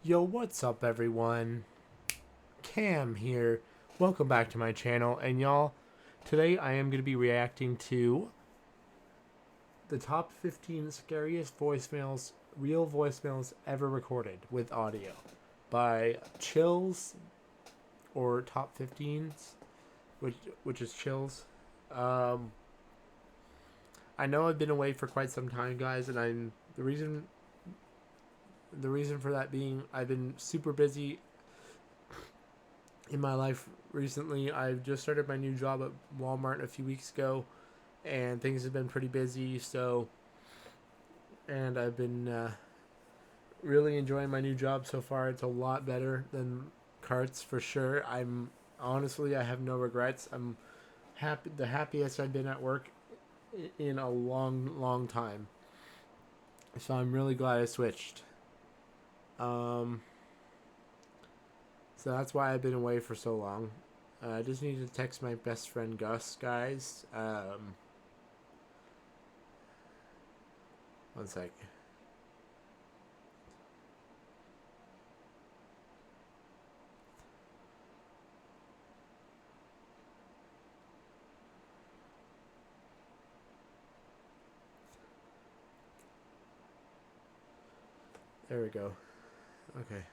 Yo, what's up, everyone? Cam here. Welcome back to my channel. And y'all, today I am going to be reacting to the top 15 scariest voicemails, real voicemails ever recorded with audio by Chills, or top 15s, which is Chills. Um, I know I've been away for quite some time, guys, and the reason for that being I've been super busy in my life recently. I've just started my new job at Walmart a few weeks ago, and things have been pretty busy. And I've been really enjoying my new job so far. It's a lot better than carts for sure. I have no regrets. I'm the happiest I've been at work in a long, long time. So I'm really glad I switched. Um, so that's why I've been away for so long. I just need to text my best friend Gus, guys. One sec. There we go. Okay.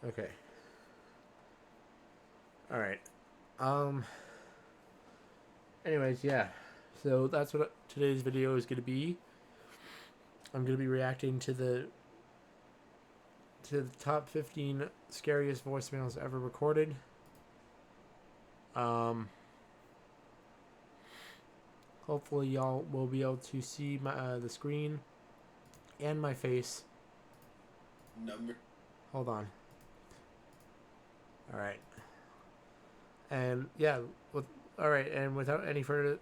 Okay. All right. Um. Anyways, yeah. So that's what today's video is going to be. I'm going to be reacting to the top 15 scariest voicemails ever recorded. Um. Hopefully, y'all will be able to see the screen and my face. Number. Hold on. All right. And yeah, all right. And without any further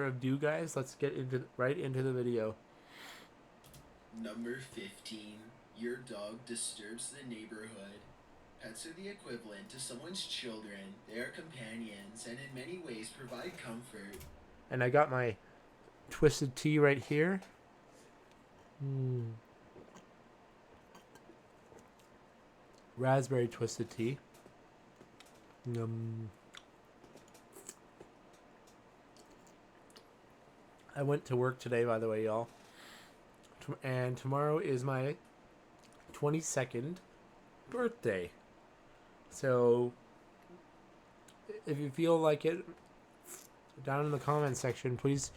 ado, guys, let's get right into the video. Number 15. Your dog disturbs the neighborhood. Pets are the equivalent to someone's children. They are companions and in many ways provide comfort. And I got my twisted tea right here. Raspberry twisted tea. Um, I went to work today, by the way, y'all. And tomorrow is my 22nd birthday. So, if you feel like it, down in the comments section, please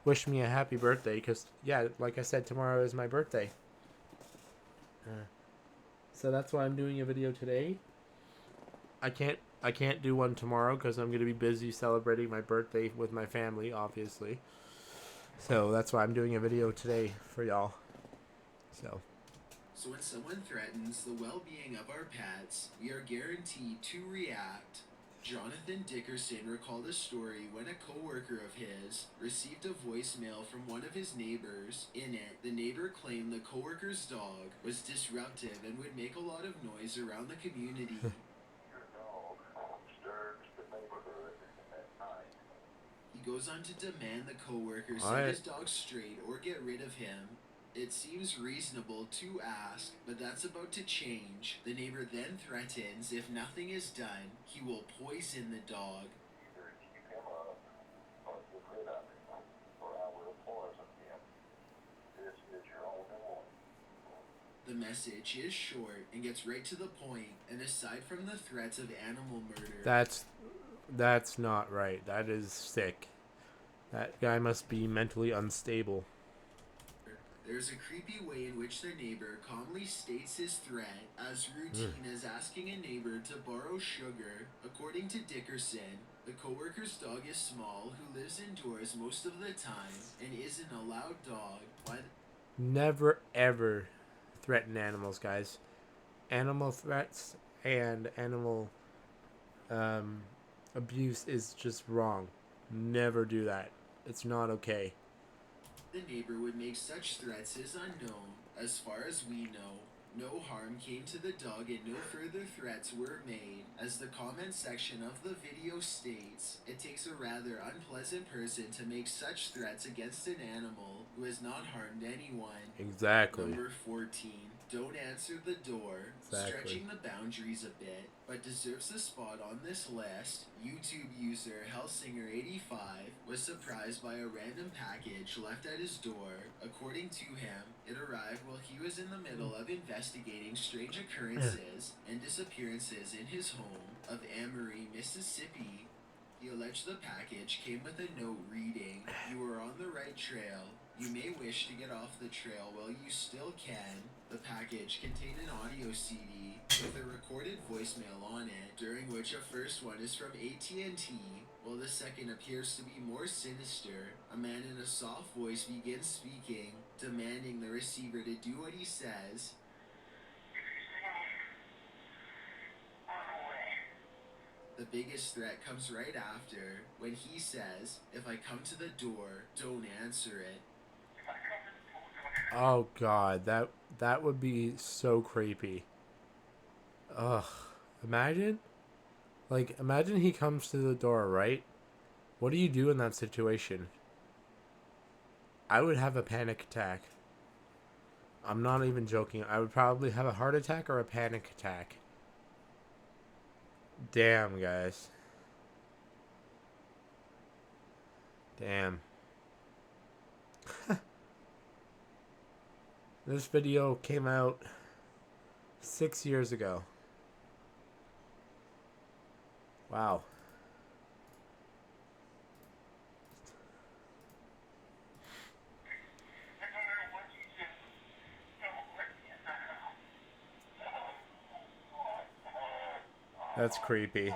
wish me a happy birthday. Because, yeah, like I said, tomorrow is my birthday. So that's why I'm doing a video today. I can't do one tomorrow because I'm gonna be busy celebrating my birthday with my family, obviously. So that's why I'm doing a video today for y'all. So So when someone threatens the well-being of our pets, we are guaranteed to react. Jonathan Dickerson recalled a story when a coworker of his received a voicemail from one of his neighbors. In it, the neighbor claimed the coworker's dog was disruptive and would make a lot of noise around the community. He goes on to demand the coworker set alright. his dog straight or get rid of him. It seems reasonable to ask, but that's about to change. The neighbor then threatens if nothing is done, he will poison the dog. The message is short and gets right to the point, and aside from the threats of animal murder, That's not right. That is sick. That guy must be mentally unstable. there's a creepy way in which the neighbor calmly states his threat, as routine as asking a neighbor to borrow sugar. According to Dickerson, the coworker's dog is small, who lives indoors most of the time, and isn't a loud dog. Why? Never ever threaten animals, guys. Animal threats and animal um, abuse is just wrong. Never do that. It's not okay. The neighbor would make such threats is unknown. As far as we know, No harm came to the dog and no further threats were made. As the comment section of the video states, it takes a rather unpleasant person to make such threats against an animal who has not harmed anyone. Exactly. Number 14. Don't answer the door. Exactly. Stretching the boundaries a bit, but deserves a spot on this list. YouTube user Hellsinger85 was surprised by a random package left at his door. According to him, it arrived while he was in the middle of investigating strange occurrences and disappearances in his home of Amory, Mississippi. He alleged the package came with a note reading, "You are on the right trail. You may wish to get off the trail while you still can." The package contained an audio CD with a recorded voicemail on it, during which a first one is from AT&T, while the second appears to be more sinister. A man in a soft voice begins speaking, demanding the receiver to do what he says. The biggest threat comes right after, when he says, "If I come to the door, don't answer it." Oh god, that would be so creepy. Ugh. Imagine? Like, imagine he comes to the door, right? What do you do in that situation? I would have a panic attack. I'm not even joking. I would probably have a heart attack or a panic attack. Damn, guys. Damn. This video came out 6 years ago. Wow. That's creepy.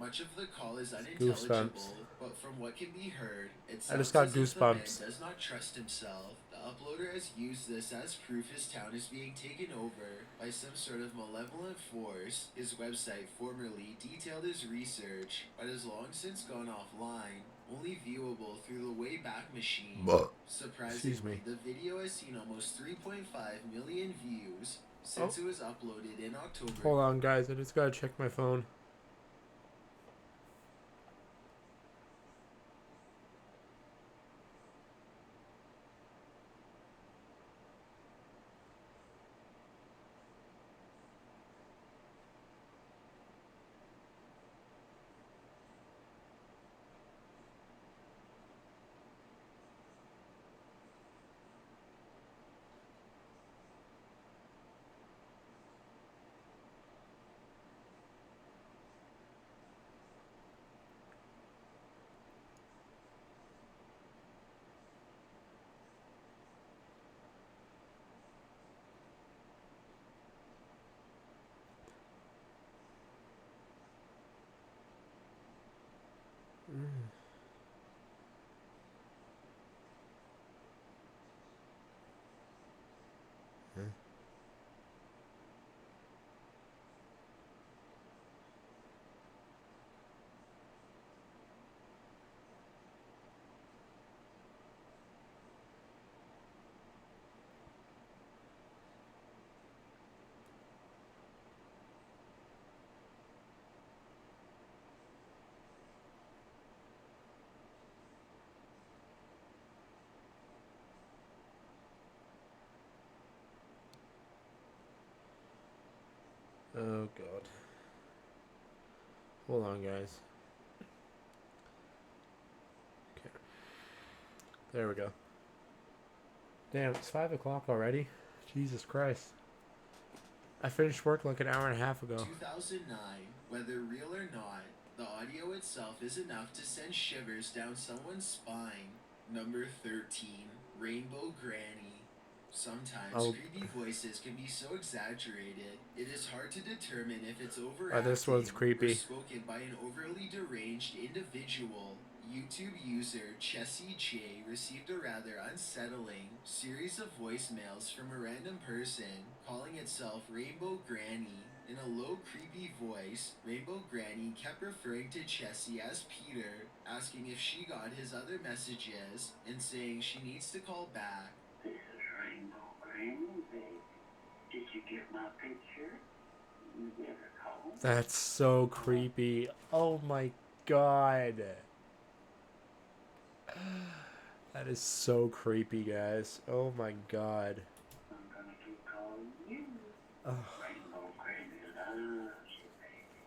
Much of the call is unintelligible, Goosebumps. but from what can be heard, it I just sounds got as if the man goosebumps. does not trust himself. The uploader has used this as proof his town is being taken over by some sort of malevolent force. His website formerly detailed his research, but has long since gone offline, only viewable through the Wayback Machine. Surprisingly, the video has seen almost 3.5 million views since it was uploaded in October. Hold on, guys. I just gotta check my phone. Oh god. Hold on, guys. Okay. There we go. Damn, it's 5 o'clock already? Jesus Christ. I finished work like an hour and a half ago. 2009, whether real or not, the audio itself is enough to send shivers down someone's spine. Number 13, Rainbow Granny. Sometimes creepy voices can be so exaggerated, it is hard to determine if it's overacting this one's creepy. or spoken by an overly deranged individual. YouTube user Chessie J received a rather unsettling series of voicemails from a random person calling itself Rainbow Granny. In a low, creepy voice, Rainbow Granny kept referring to Chessie as Peter, asking if she got his other messages, and saying she needs to call back. This is Rainbow Granny, baby. Did you get my picture? You never called. That's so creepy. Oh my god. That is so creepy, guys. Oh my god. I'm gonna keep calling you. Ugh. Rainbow Granny loves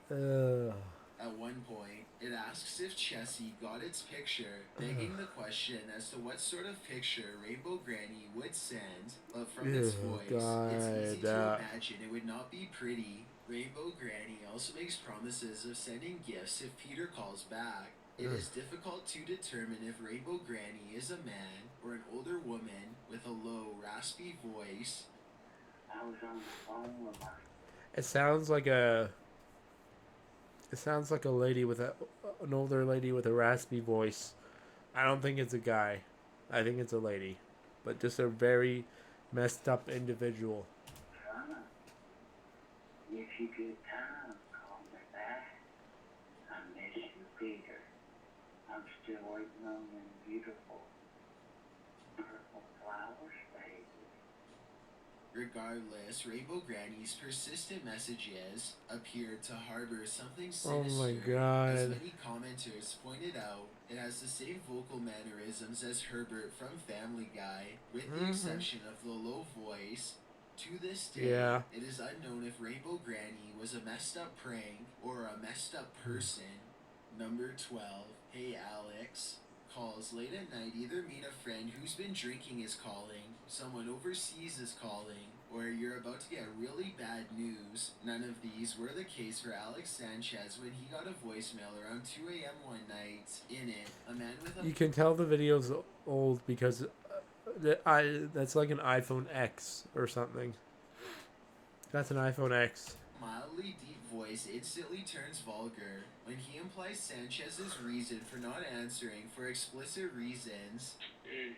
you, Ugh. baby. At one point, it asks if Chessie got its picture, begging the question as to what sort of picture Rainbow Granny would send. But from its Oh voice, it's easy to god. imagine it would not be pretty. Rainbow Granny also makes promises of sending gifts if Peter calls back. It is difficult to determine if Rainbow Granny is a man or an older woman with a low, raspy voice. I was on the phone with my It sounds like a. It sounds like a lady with an older lady with a raspy voice. I don't think it's a guy. I think it's a lady, but just a very messed up individual. son. If you get time, call me back. I miss you, Peter. I'm still waiting on them beautiful purple flowers, baby. Regardless, Rainbow Granny's persistent messages appeared to harbor something Oh sinister. my As god. many commenters pointed out, it has the same vocal mannerisms as Herbert from Family Guy, with the exception of the low voice. To this day, Yeah. it is unknown if Rainbow Granny was a messed up prank or a messed up person. Number 12. Hey Alex. Calls late at night either mean a friend who's been drinking is calling, someone overseas is calling, or you're about to get really bad news. None of these were the case for Alex Sanchez when he got a voicemail around 2 a.m. one night. In it, a man with a You can tell the video's old because that's like an iPhone X or something. That's an iPhone X. mildly deep voice instantly turns vulgar when he implies Sanchez's reason for not answering for explicit reasons. Hey,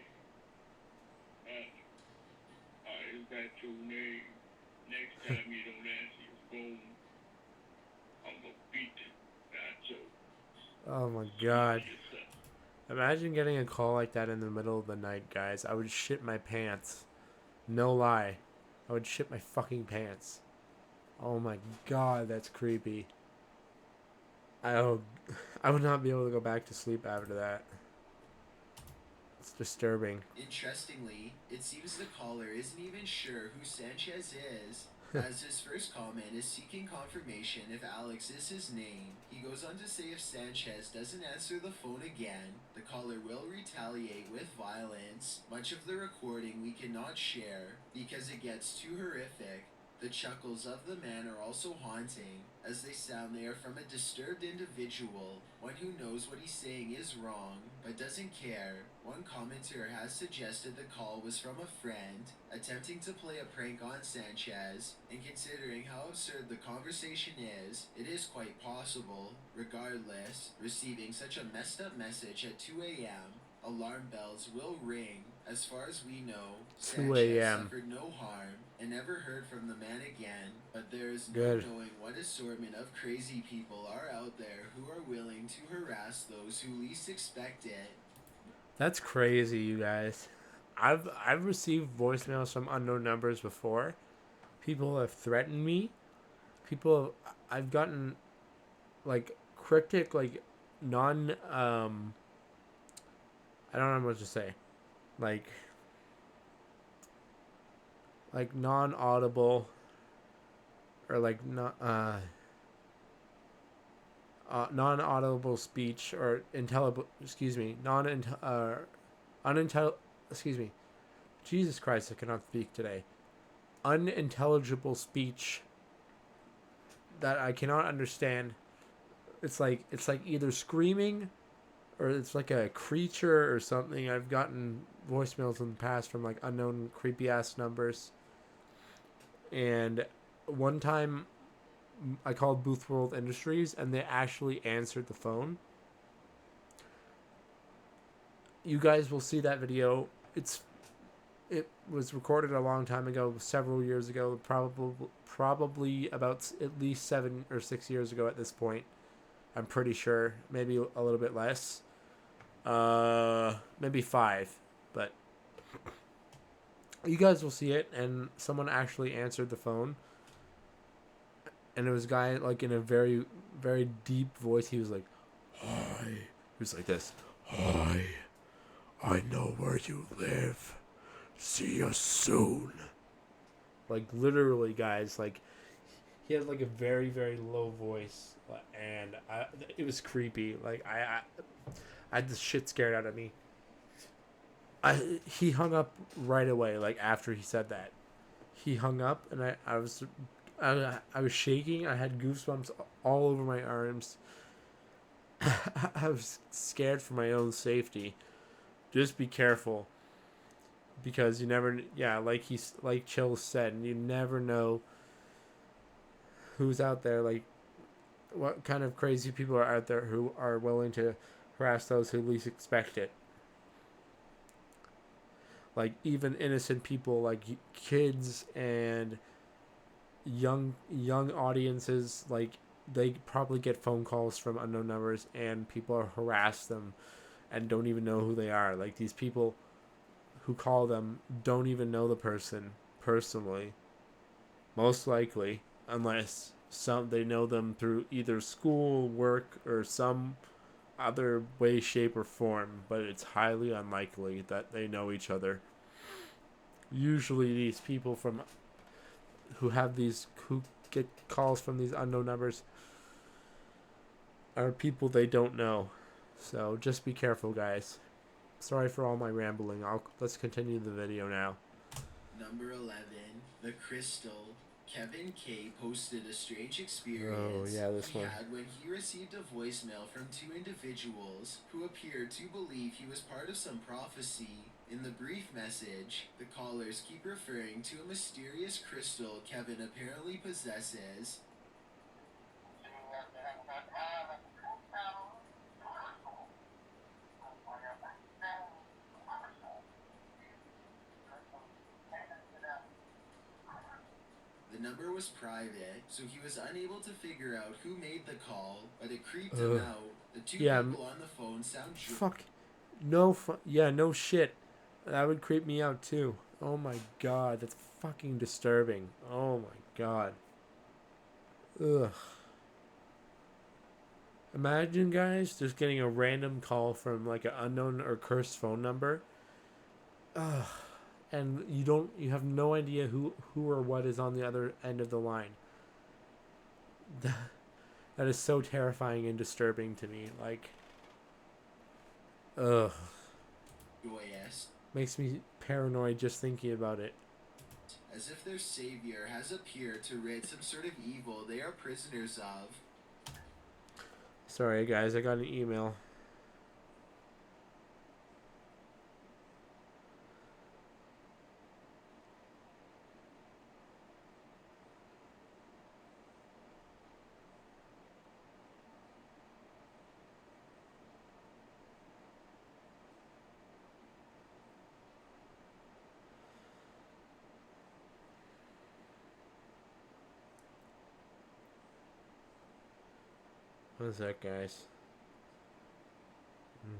is that your name? Next time you don't answer your phone, I'm gonna beat that so Oh my god. Imagine getting a call like that in the middle of the night, guys. I would shit my pants. No lie. I would shit my fucking pants. Oh my god, that's creepy. I would, I would not be able to go back to sleep after that. It's disturbing. Interestingly, it seems the caller isn't even sure who Sanchez is, as his first comment is seeking confirmation if Alex is his name. He goes on to say if Sanchez doesn't answer the phone again, the caller will retaliate with violence. Much of the recording we cannot share because it gets too horrific. The chuckles of the man are also haunting, as they sound they are from a disturbed individual, one who knows what he's saying is wrong, but doesn't care. One commenter has suggested the call was from a friend, attempting to play a prank on Sanchez, and considering how absurd the conversation is, it is quite possible. Regardless, receiving such a messed up message at 2 a.m., alarm bells will ring. As far as we know, 2 Sanchez a.m. suffered no harm and never heard from the man again, but there is no Good. knowing what assortment of crazy people are out there who are willing to harass those who least expect it. That's crazy, you guys. I've received voicemails from unknown numbers before. People have threatened me. I've gotten like cryptic, like non I don't know what to say. Like non audible or like not non audible speech or intelligible unintelligible excuse me. Jesus Christ, I cannot speak today. Unintelligible speech that I cannot understand. It's like either screaming or it's like a creature or something. I've gotten voicemails in the past from like unknown creepy ass numbers. And one time I called Booth World Industries and they actually answered the phone. You guys will see that video. It was recorded a long time ago, several years ago, probably about at least 7 or 6 years ago at this point. I'm pretty sure, maybe a little bit less. Maybe 5, but You guys will see it, and someone actually answered the phone, and it was a guy like in a very, very deep voice. He was like, "Hi." He was like this. "Hi, I know where you live. See you soon." Like literally, guys. Like he had like a very, very low voice, and it was creepy. Like I had the shit scared out of me. He hung up right away. Like after he said that, he hung up, and I was shaking. I had goosebumps all over my arms. I was scared for my own safety. Just be careful, because you never. Yeah, like Chill said, you never know who's out there. Like what kind of crazy people are out there who are willing to harass those who least expect it. Like even innocent people, like kids and young audiences, like they probably get phone calls from unknown numbers, and people harass them and don't even know who they are. Like these people who call them don't even know the person personally, most likely, unless some they know them through either school, work, or some other way, shape, or form. But it's highly unlikely that they know each other. Usually these people from who get calls from these unknown numbers are people they don't know. So just be careful, guys. Sorry for all my rambling. Let's continue the video now. Number 11, The Crystal. Kevin K posted a strange experience This he one. had when he received a voicemail from two individuals who appeared to believe he was part of some prophecy. In the brief message, the callers keep referring to a mysterious crystal Kevin apparently possesses. The number was private, so he was unable to figure out who made the call, but it creeped him out. The two people on the phone sound fuck. No shit. That would creep me out too. Oh my god, that's fucking disturbing. Oh my god. Ugh. Imagine, guys, just getting a random call from like an unknown or cursed phone number. Ugh. And you have no idea who or what is on the other end of the line. That is so terrifying and disturbing to me. Like, ugh. joyous, Makes me paranoid just thinking about it. as if their savior has appeared to rid some sort of evil they are prisoners of. Sorry, guys, I got an email. What is that, guys?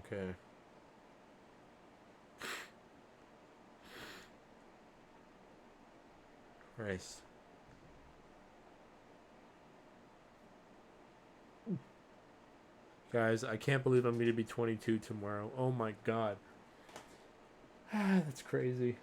Okay. Christ. Guys, I can't believe I'm going to be 22 tomorrow. Oh my god. That's crazy.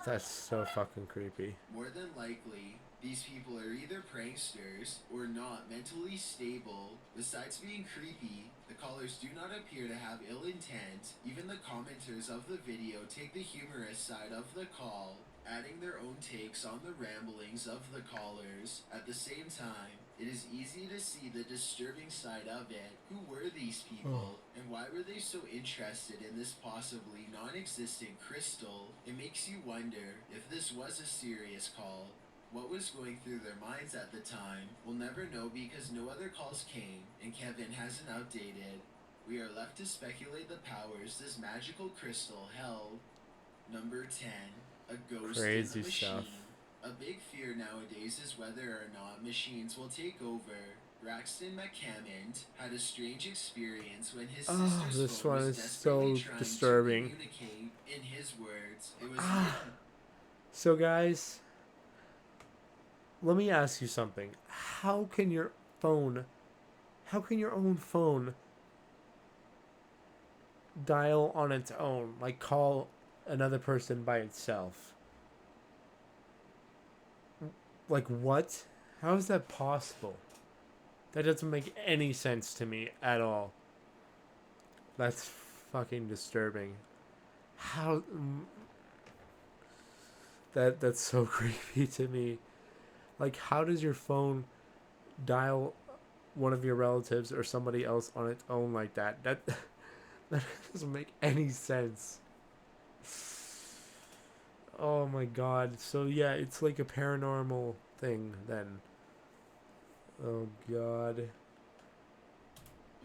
That's so fucking creepy. More than likely, these people are either pranksters or not mentally stable. Besides being creepy, the callers do not appear to have ill intent. Even the commenters of the video take the humorous side of the call, adding their own takes on the ramblings of the callers. At the same time, it is easy to see the disturbing side of it. Who were these people, and why were they so interested in this possibly non-existent crystal? It makes you wonder if this was a serious call. What was going through their minds at the time? We'll never know because no other calls came, and Kevin hasn't updated. We are left to speculate the powers this magical crystal held. Number 10, A Ghost Crazy in the Machine. stuff. A big fear nowadays is whether or not machines will take over. Braxton McCammond had a strange experience when his Oh, sister's this phone one was is desperately so trying to disturbing. communicate. In his words, it was Ah. written. So, guys, let me ask you something. Phone, how can your own phone dial on its own? Like, call another person by itself? Like, what? How is that possible? That doesn't make any sense to me at all. That's fucking disturbing. How that's so creepy to me. Like, how does your phone dial one of your relatives or somebody else on its own like that? That doesn't make any sense. Oh my god. So yeah, it's like a paranormal thing then. Oh god.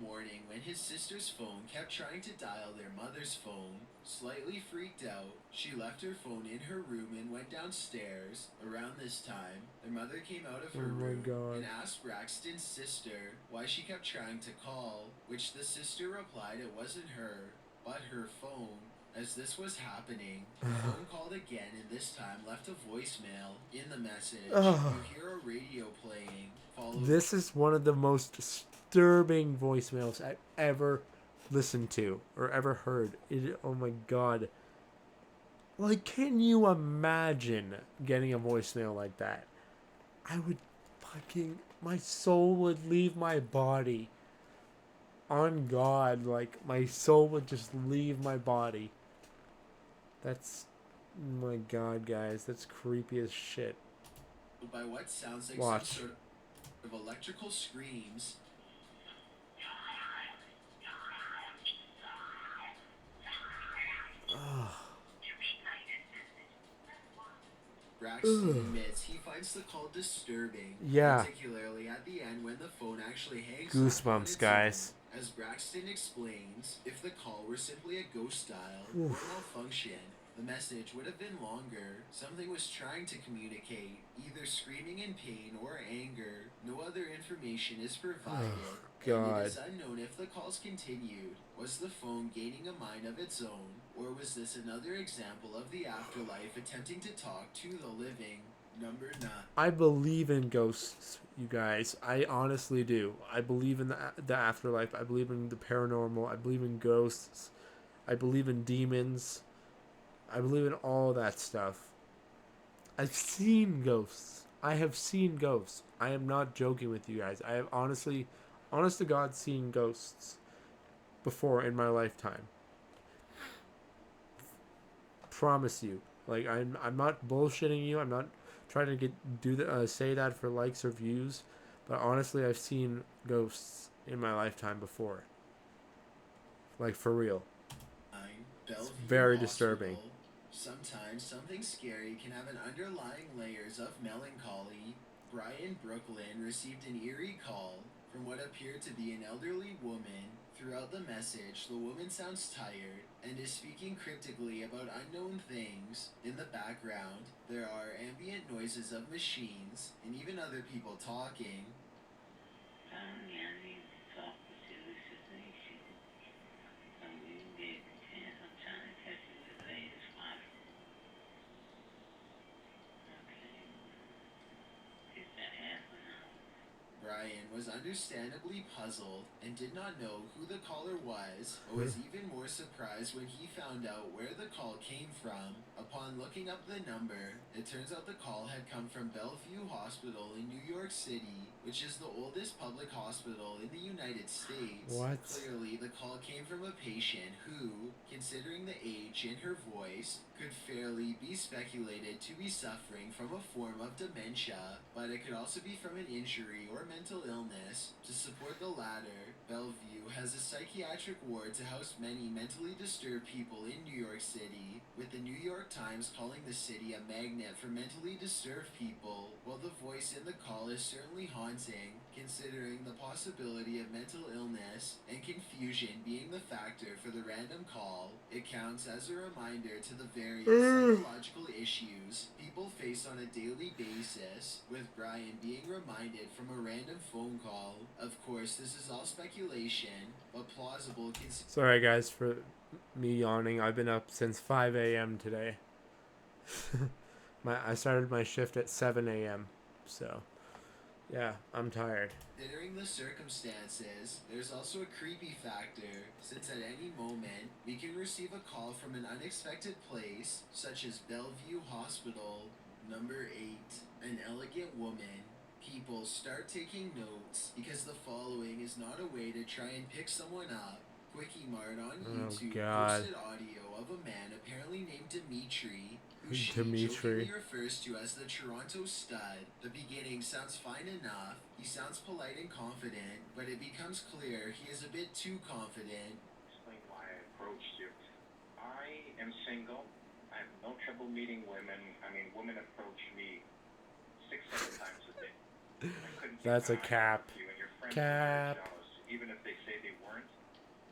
Morning when his sister's phone kept trying to dial their mother's phone. Slightly freaked out, she left her phone in her room and went downstairs. Around this time, their mother came out of Oh her my room god. and asked Braxton's sister why she kept trying to call, which the sister replied it wasn't her, but her phone. As this was happening, the phone called again and this time left a voicemail. In the message, you hear a radio playing, followed. This is one of the most disturbing voicemails I've ever listened to or ever heard. Oh my god. Like, can you imagine getting a voicemail like that? I would fucking. My soul would leave my body. On God, like, my soul would just leave my body. That's. Oh my god, guys. That's creepy as shit. By what sounds like Watch. some sort of electrical screams. Braxton admits he finds the call disturbing, Yeah. particularly at the end when the phone actually hangs up on Goosebumps, its guys. own. As Braxton explains, if the call were simply a ghost dial or malfunction, the message would have been longer. Something was trying to communicate, either screaming in pain or anger. No other information is provided, and God. it is unknown if the calls continued. Was the phone gaining a mind of its own, or was this another example of the afterlife attempting to talk to the living? Number 9. I believe in ghosts, you guys. I honestly do. I believe in the afterlife. I believe in the paranormal. I believe in ghosts. I believe in demons. I believe in all that stuff. I've seen ghosts. I have seen ghosts. I am not joking with you guys. I have honest to God, seen ghosts before in my lifetime. Promise you. Like, I'm not bullshitting you. I'm not trying to say that for likes or views, but honestly, I've seen ghosts in my lifetime before. Like, for real. It's very disturbing. Sometimes something scary can have an underlying layers of melancholy. Brian Brooklyn received an eerie call from what appeared to be an elderly woman. Throughout the message, the woman sounds tired and is speaking cryptically about unknown things. In the background, there are ambient noises of machines and even other people talking. Brian was understandably puzzled and did not know who the caller was, but was even more surprised when he found out where the call came from. Upon looking up the number, it turns out the call had come from Bellevue Hospital in New York City, which is the oldest public hospital in the United States. What? Clearly, the call came from a patient who, considering the age in her voice, could fairly be speculated to be suffering from a form of dementia, but it could also be from an injury or mental illness. To support the latter, Bellevue has a psychiatric ward to house many mentally disturbed people in New York City, with the New York York Times calling the city a magnet for mentally disturbed people. While the voice in the call is certainly haunting, considering the possibility of mental illness and confusion being the factor for the random call, it counts as a reminder to the various psychological issues people face on a daily basis, with Brian being reminded from a random phone call. Of course, this is all speculation, but plausible. Sorry guys for me yawning. I've been up since 5 a.m. today. I started my shift at 7 a.m. So, yeah, I'm tired. Considering the circumstances, there's also a creepy factor, since at any moment, we can receive a call from an unexpected place, such as Bellevue Hospital. Number 8. An elegant woman. People start taking notes, because the following is not a way to try and pick someone up. Quickie Mart on YouTube posted audio of a man apparently named Dimitri, who she jokingly refers to as the Toronto Stud. The beginning sounds fine enough. He sounds polite and confident, but it becomes clear he is a bit too confident. Explain why I approached you. I am single. I have no trouble meeting women. I mean, women approach me 6-7 times a day. I couldn't That's a cap. you and your friends Cap. were jealous. Even if they say they weren't,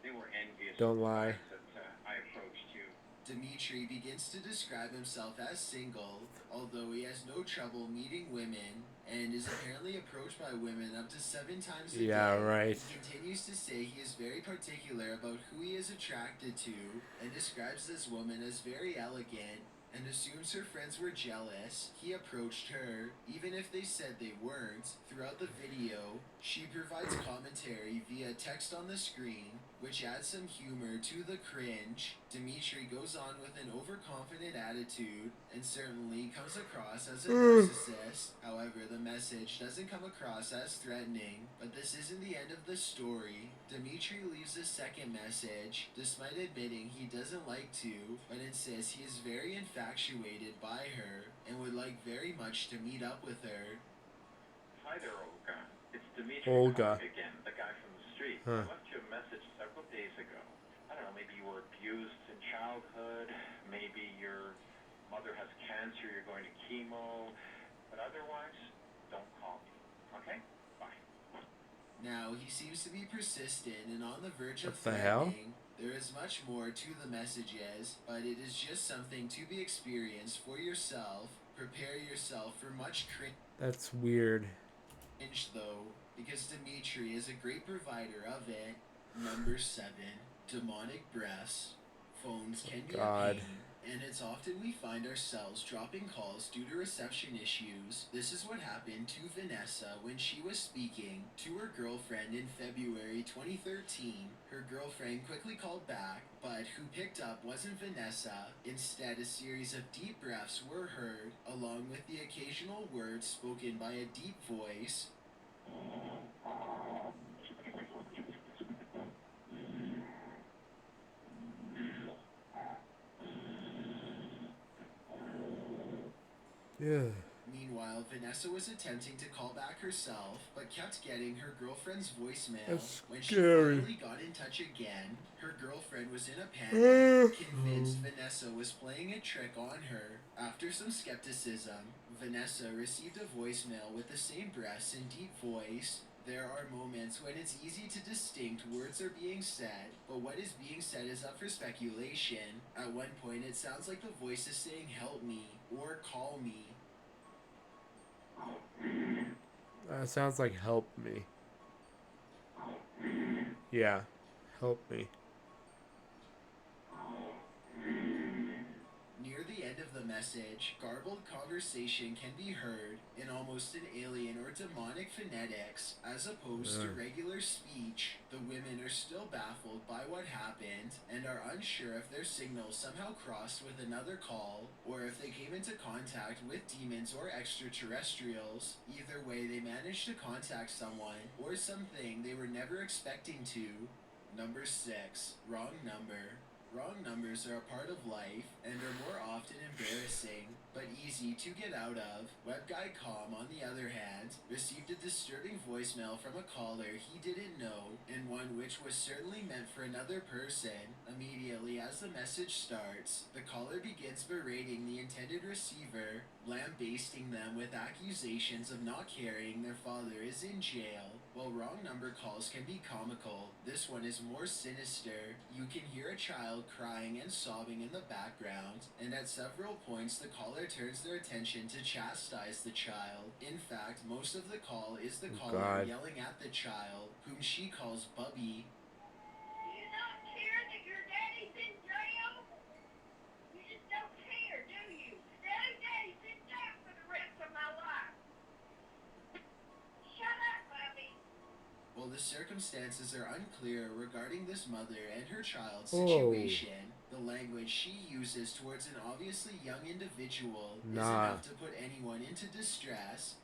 they were envious. Don't lie. That I approached you. Dimitri begins to describe himself as single, although he has no trouble meeting women, and is apparently approached by women up to 7 times a day. Yeah, right. He continues to say he is very particular about who he is attracted to, and describes this woman as very elegant, and assumes her friends were jealous. He approached her, even if they said they weren't. Throughout the video, she provides commentary via text on the screen, which adds some humor to the cringe. Dimitri goes on with an overconfident attitude, and certainly comes across as a narcissist. However, the message doesn't come across as threatening, but this isn't the end of the story. Dimitri leaves a second message, despite admitting he doesn't like to, but insists he is very infatuated by her, and would like very much to meet up with her. Hi there, Olga. It's Dimitri Olga. calling again, the guy from the street. Huh. I left you a message several days ago. I don't know, maybe you were abused in childhood, maybe your mother has cancer, you're going to chemo, but otherwise, don't call me, okay? Bye. Now, he seems to be persistent and on the verge of What the hell? threatening. There is much more to the messages, but it is just something to be experienced for yourself. Prepare yourself for much cringe. That's weird. Though, because Dimitri is a great provider of it. Number 7. Demonic breaths. Phones can be a pain, and it's often we find ourselves dropping calls due to reception issues. This is what happened to Vanessa when she was speaking to her girlfriend in February 2013. Her girlfriend quickly called back, but who picked up wasn't Vanessa. Instead, a series of deep breaths were heard, along with the occasional words spoken by a deep voice. Yeah. Meanwhile, Vanessa was attempting to call back herself, but kept getting her girlfriend's voicemail. That's When she scary. finally got in touch again, her girlfriend was in a panic, convinced Vanessa was playing a trick on her. After some skepticism, Vanessa received a voicemail with the same breaths and deep voice. There are moments when it's easy to distinct words are being said, but what is being said is up for speculation. At one point, it sounds like the voice is saying "help me" or "call me." Sounds like help me. Yeah, help me. Near the end of the message, garbled conversation can be heard in almost an alien or demonic phonetics, as opposed to regular speech. The women are still baffled by what happened, and are unsure if their signal somehow crossed with another call, or if they came into contact with demons or extraterrestrials. Either way, they managed to contact someone, or something they were never expecting to. Number 6. Wrong number. Wrong numbers are a part of life, and are more often embarrassing. but easy to get out of. Web guy Com, on the other hand, received a disturbing voicemail from a caller he didn't know, and one which was certainly meant for another person. Immediately as the message starts, the caller begins berating the intended receiver, lambasting them with accusations of not caring their father is in jail. While wrong number calls can be comical, this one is more sinister. You can hear a child crying and sobbing in the background, and at several points the caller turns their attention to chastise the child. In fact, most of the call is the caller God. yelling at the child, whom she calls Bubby. Do you not care that your daddy's in jail? You just don't care, do you? Daddy sits out for the rest of my life. Shut up, Bubby. While the circumstances are unclear regarding this mother and her child's Whoa. situation, the language she uses towards an obviously young individual is enough to put anyone into distress.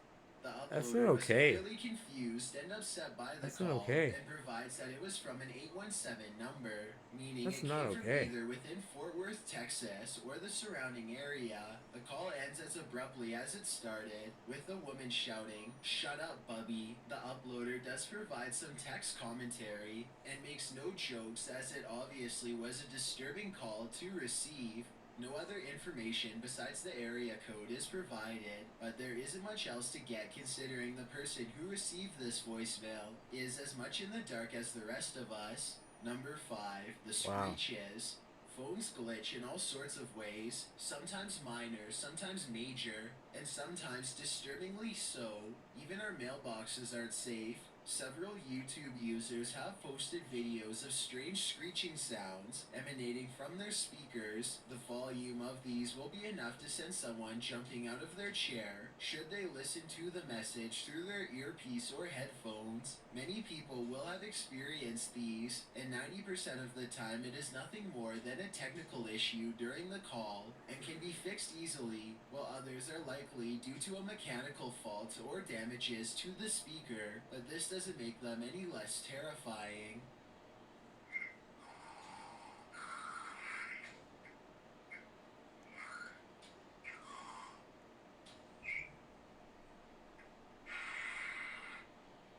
The That's uploader not was okay. clearly confused and upset by the That's not call okay. and provides that it was from an 817 number, meaning That's it not came okay. from either within Fort Worth, Texas, or the surrounding area. The call ends as abruptly as it started, with the woman shouting, "Shut up, Bubby." The uploader does provide some text commentary and makes no jokes, as it obviously was a disturbing call to receive. No other information besides the area code is provided, but there isn't much else to get considering the person who received this voicemail is as much in the dark as the rest of us. Number 5, the Wow. screeches. Phones glitch in all sorts of ways, sometimes minor, sometimes major, and sometimes disturbingly so. Even our mailboxes aren't safe. Several YouTube users have posted videos of strange screeching sounds emanating from their speakers. The volume of these will be enough to send someone jumping out of their chair should they listen to the message through their earpiece or headphones. Many people will have experienced these, and 90% of the time it is nothing more than a technical issue during the call and can be fixed easily, while others are likely due to a mechanical fault or damages to the speaker, but this doesn't make them any less terrifying.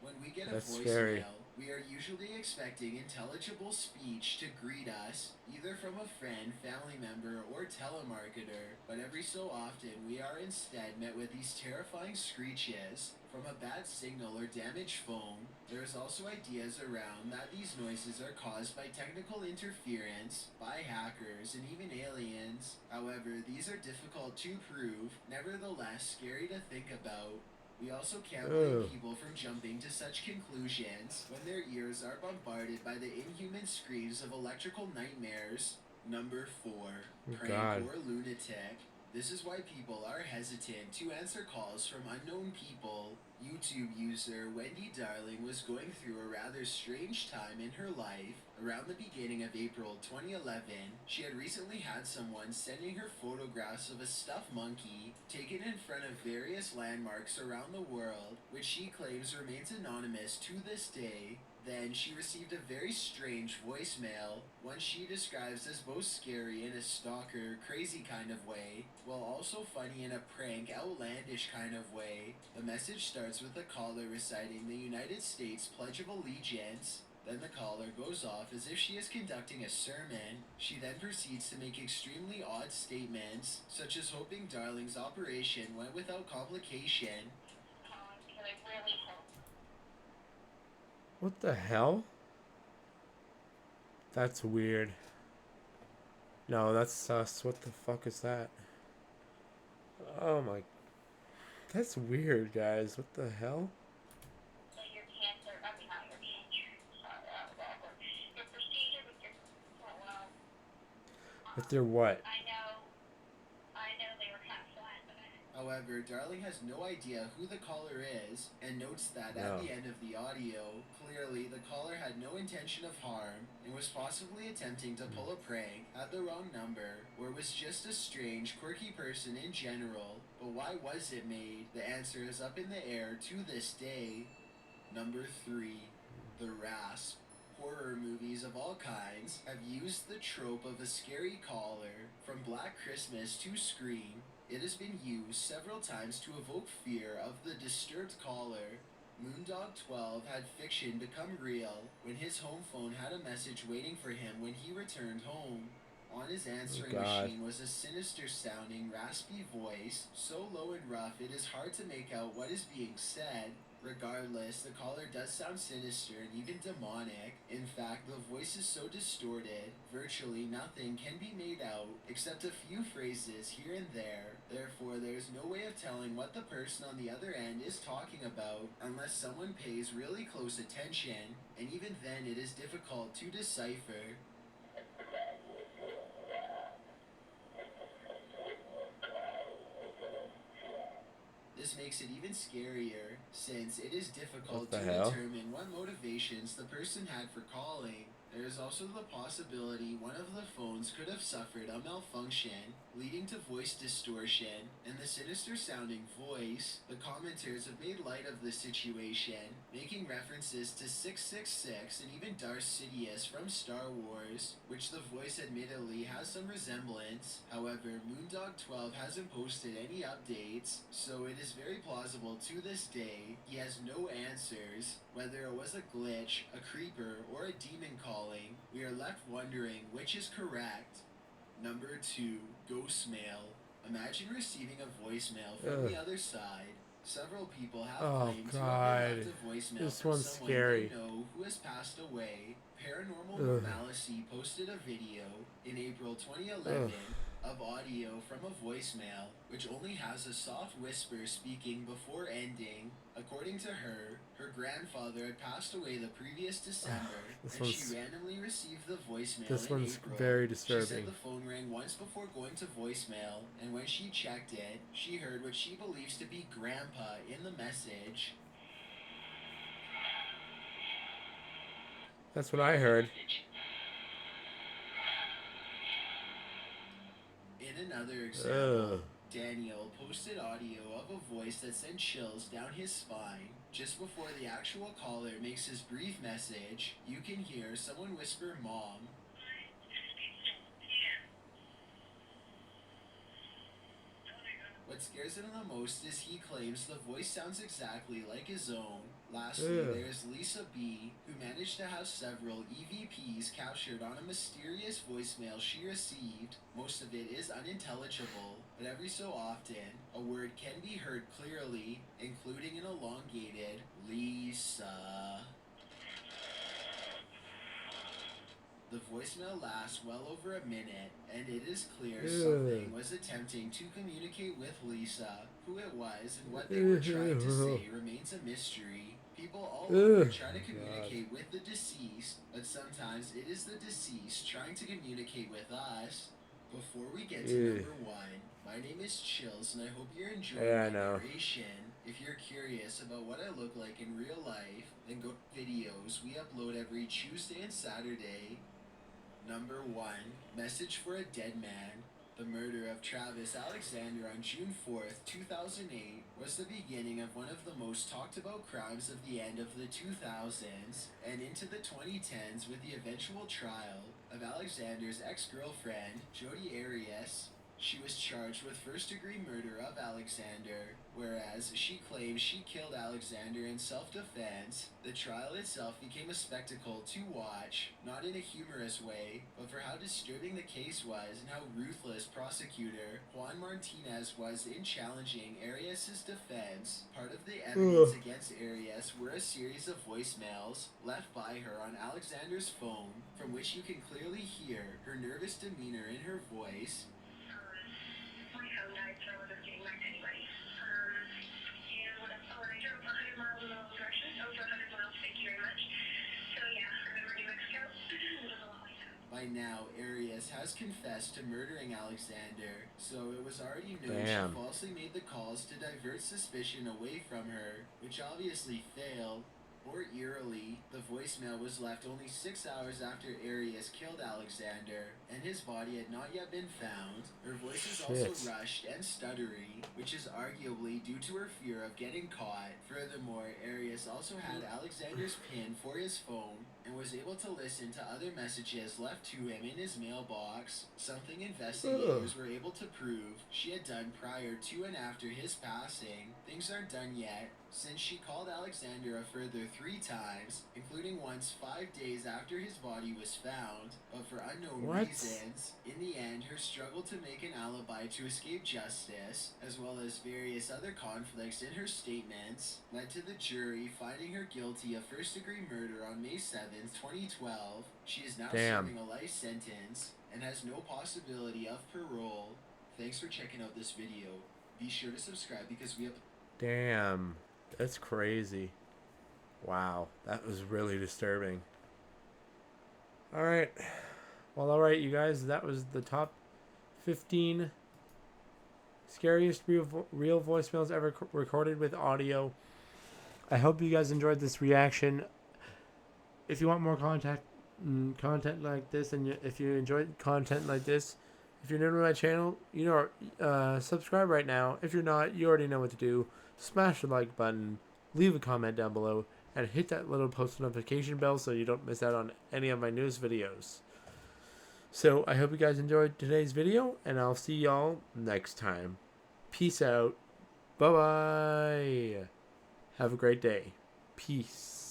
When we get a That's voicemail, scary. we are usually expecting intelligible speech to greet us, either from a friend, family member, or telemarketer, but every so often we are instead met with these terrifying screeches from a bad signal or damaged phone. There is also ideas around that these noises are caused by technical interference, by hackers, and even aliens. However, these are difficult to prove, nevertheless scary to think about. We also can't blame Ugh. people from jumping to such conclusions when their ears are bombarded by the inhuman screams of electrical nightmares. Number 4. Prank God. or lunatic. This is why people are hesitant to answer calls from unknown people. YouTube user Wendy Darling was going through a rather strange time in her life. Around the beginning of April 2011, she had recently had someone sending her photographs of a stuffed monkey taken in front of various landmarks around the world, which she claims remains anonymous to this day. Then she received a very strange voicemail, one she describes as both scary in a stalker, crazy kind of way, while also funny in a prank, outlandish kind of way. The message starts with the caller reciting the United States Pledge of Allegiance. Then the caller goes off as if she is conducting a sermon. She then proceeds to make extremely odd statements, such as hoping Darling's operation went without complication. Can I really help? What the hell? That's weird. No, that's sus. What the fuck is that? Oh my. That's weird, guys. What the hell? So your cancer, I mean not your cancer, sorry, whatever. Your procedure with your, well, If they're what? I know they were kind of flat, but However, Darling has no idea who the caller is, and notes that No. at the end of the audio, clearly the caller had no intention of harm, and was possibly attempting to pull a prank, had the wrong number, or was just a strange, quirky person in general. But why was it made? The answer is up in the air to this day. Number 3. The Rasp. Horror movies of all kinds have used the trope of a scary caller, from Black Christmas to Scream. It has been used several times to evoke fear of the disturbed caller. Moondog12 had fiction become real when his home phone had a message waiting for him when he returned home. On his answering machine was a sinister sounding, raspy voice, so low and rough it is hard to make out what is being said. Regardless, the caller does sound sinister and even demonic. In fact, the voice is so distorted, virtually nothing can be made out except a few phrases here and there. Therefore, there's no way of telling what the person on the other end is talking about unless someone pays really close attention, and even then it is difficult to decipher. This makes it even scarier, since it is difficult to determine what motivations the person had for calling. There is also the possibility one of the phones could have suffered a malfunction, leading to voice distortion, and the sinister sounding voice. The commenters have made light of the situation, making references to 666 and even Darth Sidious from Star Wars, which the voice admittedly has some resemblance. However, Moondog12 hasn't posted any updates, so it is very plausible to this day he has no answers. Whether it was a glitch, a creeper, or a demon calling, we are left wondering which is correct. Number 2, ghost mail. Imagine receiving a voicemail from the other side. Several people have claimed to have left a voicemail from someone they know who has passed away. Paranormal Normalcy posted a video in April 2011 of audio from a voicemail, which only has a soft whisper speaking before ending. According to her, her grandfather had passed away the previous December, and she randomly received the voicemail in April. Very disturbing. She said the phone rang once before going to voicemail, and when she checked it, she heard what she believes to be Grandpa in the message. That's what I heard. In another example, Daniel posted audio of a voice that sent chills down his spine. Just before the actual caller makes his brief message, you can hear someone whisper "Mom." What scares him the most is he claims the voice sounds exactly like his own. Lastly, there's Lisa B, who managed to have several EVPs captured on a mysterious voicemail she received. Most of it is unintelligible, but every so often, a word can be heard clearly, including an elongated Lisa. The voicemail lasts well over a minute, and it is clear something was attempting to communicate with Lisa. Who it was and what they were trying to say remains a mystery. People all over try to communicate with the deceased, but sometimes it is the deceased trying to communicate with us. Before we get to number 1, my name is Chills, and I hope you're enjoying my narration. If you're curious about what I look like in real life, then go to videos we upload every Tuesday and Saturday. Number 1, Message for a Dead Man. The murder of Travis Alexander on June 4th, 2008 was the beginning of one of the most talked about crimes of the end of the 2000s and into the 2010s with the eventual trial of Alexander's ex-girlfriend, Jodi Arias. She was charged with first-degree murder of Alexander, whereas she claims she killed Alexander in self-defense. The trial itself became a spectacle to watch, not in a humorous way, but for how disturbing the case was and how ruthless prosecutor Juan Martinez was in challenging Arias' defense. Part of the evidence against Arias were a series of voicemails left by her on Alexander's phone, from which you can clearly hear her nervous demeanor in her voice. My phone died, so I wasn't getting back to anybody. And when I drove 100 miles in the wrong direction, over 100 miles, thank you very much. So yeah, remember New Mexico? It was a lot like that. By now, Arias has confessed to murdering Alexander, so it was already known she falsely made the calls to divert suspicion away from her, which obviously failed. More eerily, the voicemail was left only 6 hours after Arias killed Alexander, and his body had not yet been found. Her voice is also Shit. rushed and stuttery, which is arguably due to her fear of getting caught. Furthermore, Arias also had Alexander's PIN for his phone and was able to listen to other messages left to him in his mailbox, something investigators were able to prove she had done prior to and after his passing. Things aren't done yet, since she called Alexander a further 3 times, including once 5 days after his body was found, but for unknown reasons. In the end, her struggle to make an alibi to escape justice, as well as various other conflicts in her statements, led to the jury finding her guilty of first-degree murder on May 7th, 2012. She is now serving a life sentence and has no possibility of parole. Thanks for checking out this video. Be sure to subscribe because we have... Damn. That's crazy. Wow. That was really disturbing. Alright. Well, alright, you guys. That was the top 15 scariest real voicemails ever recorded with audio. I hope you guys enjoyed this reaction. If you want more content like this, and if you enjoyed content like this, if you're new to my channel, subscribe right now. If you're not, you already know what to do. Smash the like button, leave a comment down below, and hit that little post notification bell so you don't miss out on any of my newest videos. So I hope you guys enjoyed today's video, and I'll see y'all next time. Peace out. Bye-bye. Have a great day. Peace.